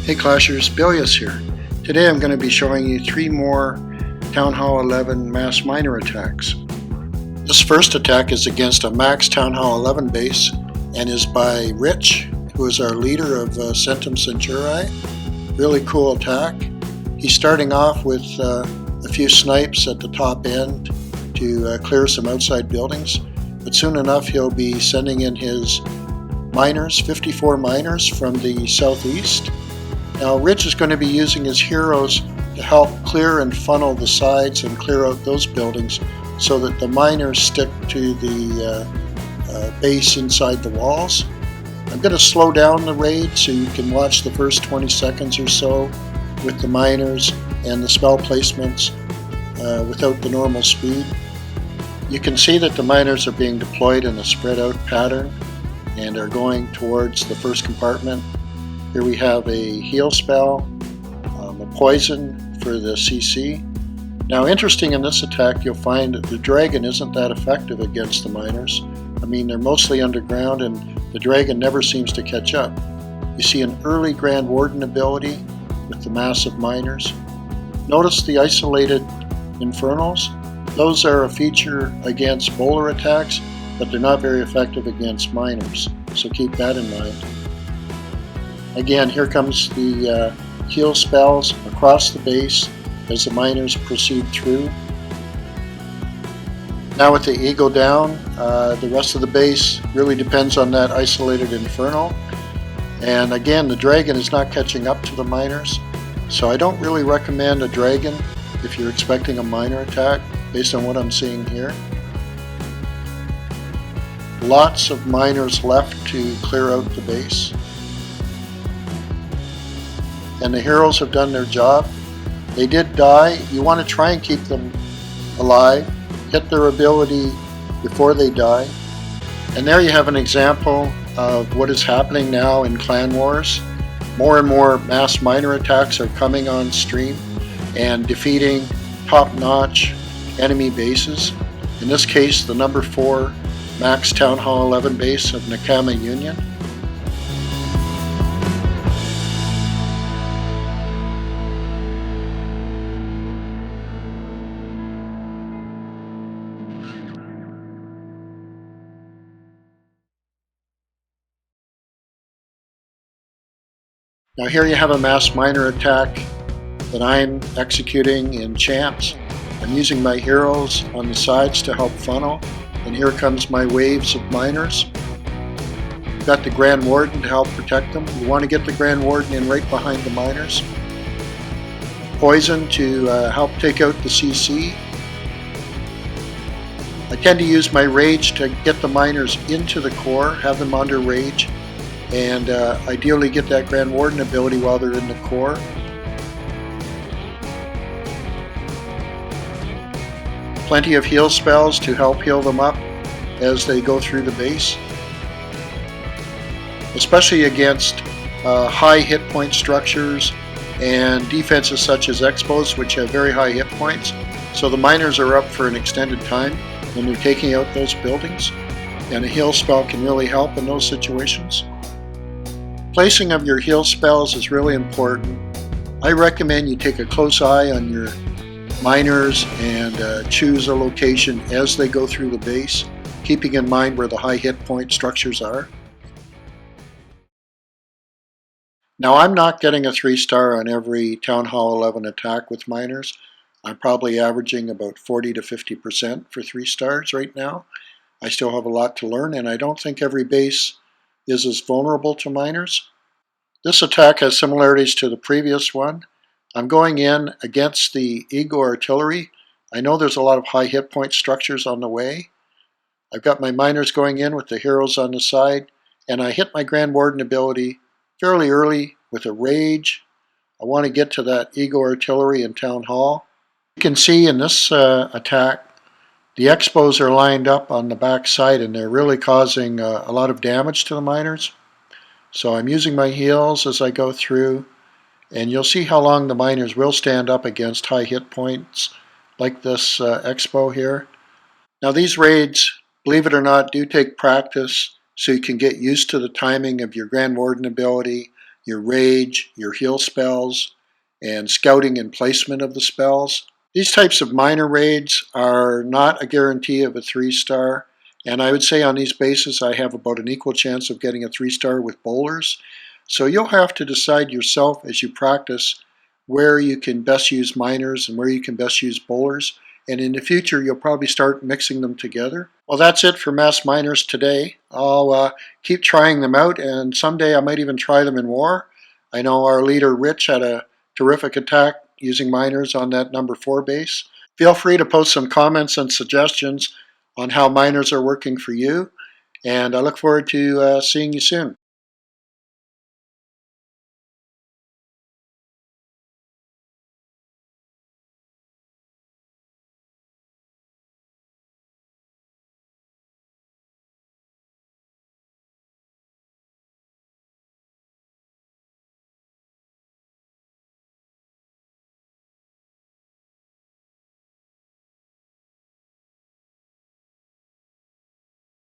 Hey Clashers, Billius here. Today I'm going to be showing you 3 more Town Hall 11 mass miner attacks. This first attack is against a max Town Hall 11 base and is by Rich, who is our leader of Centum Centuri. Really cool attack. He's starting off with a few snipes at the top end to clear some outside buildings, but soon enough he'll be sending in his miners, 54 miners from the southeast. Now Rich is going to be using his heroes to help clear and funnel the sides and clear out those buildings so that the miners stick to the base inside the walls. I'm going to slow down the raid so you can watch the first 20 seconds or so with the miners and the spell placements without the normal speed. You can see that the miners are being deployed in a spread out pattern and are going towards the first compartment. Here we have a heal spell, a poison for the CC. Now interesting in this attack, you'll find that the dragon isn't that effective against the miners. I mean, they're mostly underground and the dragon never seems to catch up. You see an early Grand Warden ability with the massive miners. Notice the isolated infernals. Those are a feature against bowler attacks, but they're not very effective against miners, so keep that in mind. Again, here comes the heal spells across the base as the miners proceed through. Now with the eagle down, the rest of the base really depends on that isolated infernal. And again, the dragon is not catching up to the miners, so I don't really recommend a dragon if you're expecting a miner attack based on what I'm seeing here. Lots of miners left to clear out the base. And the heroes have done their job. They did die. You want to try and keep them alive, hit their ability before they die. And there you have an example of what is happening now in Clan Wars. More and more mass miner attacks are coming on stream and defeating top-notch enemy bases. In this case, the number 4 max Town Hall 11 base of Nakama Union. Now here you have a mass miner attack that I'm executing in champs. I'm using my heroes on the sides to help funnel, and here comes my waves of miners. Got the Grand Warden to help protect them. You want to get the Grand Warden in right behind the miners. Poison to help take out the CC. I tend to use my rage to get the miners into the core, have them under rage, and ideally get that Grand Warden ability while they're in the core. Plenty of heal spells to help heal them up as they go through the base, especially against high hit point structures and defenses such as expos, which have very high hit points. So the miners are up for an extended time when they're taking out those buildings, and a heal spell can really help in those situations. Placing of your heal spells is really important. I recommend you take a close eye on your miners and choose a location as they go through the base, keeping in mind where the high hit point structures are. Now I'm not getting a 3-star on every Town Hall 11 attack with miners. I'm probably averaging about 40 to 50% for 3 stars right now. I still have a lot to learn, and I don't think every base is as vulnerable to miners. This attack has similarities to the previous one. I'm going in against the Eagle Artillery. I know there's a lot of high hit point structures on the way. I've got my miners going in with the heroes on the side, and I hit my Grand Warden ability fairly early with a rage. I want to get to that Eagle Artillery in Town Hall. You can see in this attack, the expos are lined up on the back side and they're really causing a lot of damage to the miners. So I'm using my heals as I go through, and you'll see how long the miners will stand up against high hit points like this expo here. Now these raids, believe it or not, do take practice so you can get used to the timing of your Grand Warden ability your rage, your heal spells, and scouting and placement of the spells. These types of minor raids are not a guarantee of a 3-star, and I would say on these bases I have about an equal chance of getting a 3-star with bowlers. So you'll have to decide yourself as you practice where you can best use minors and where you can best use bowlers. And in the future, you'll probably start mixing them together. Well, that's it for mass minors today. I'll keep trying them out, and someday I might even try them in war. I know our leader, Rich, had a terrific attack using minors on that number 4 base. Feel free to post some comments and suggestions on how minors are working for you, and I look forward to seeing you soon.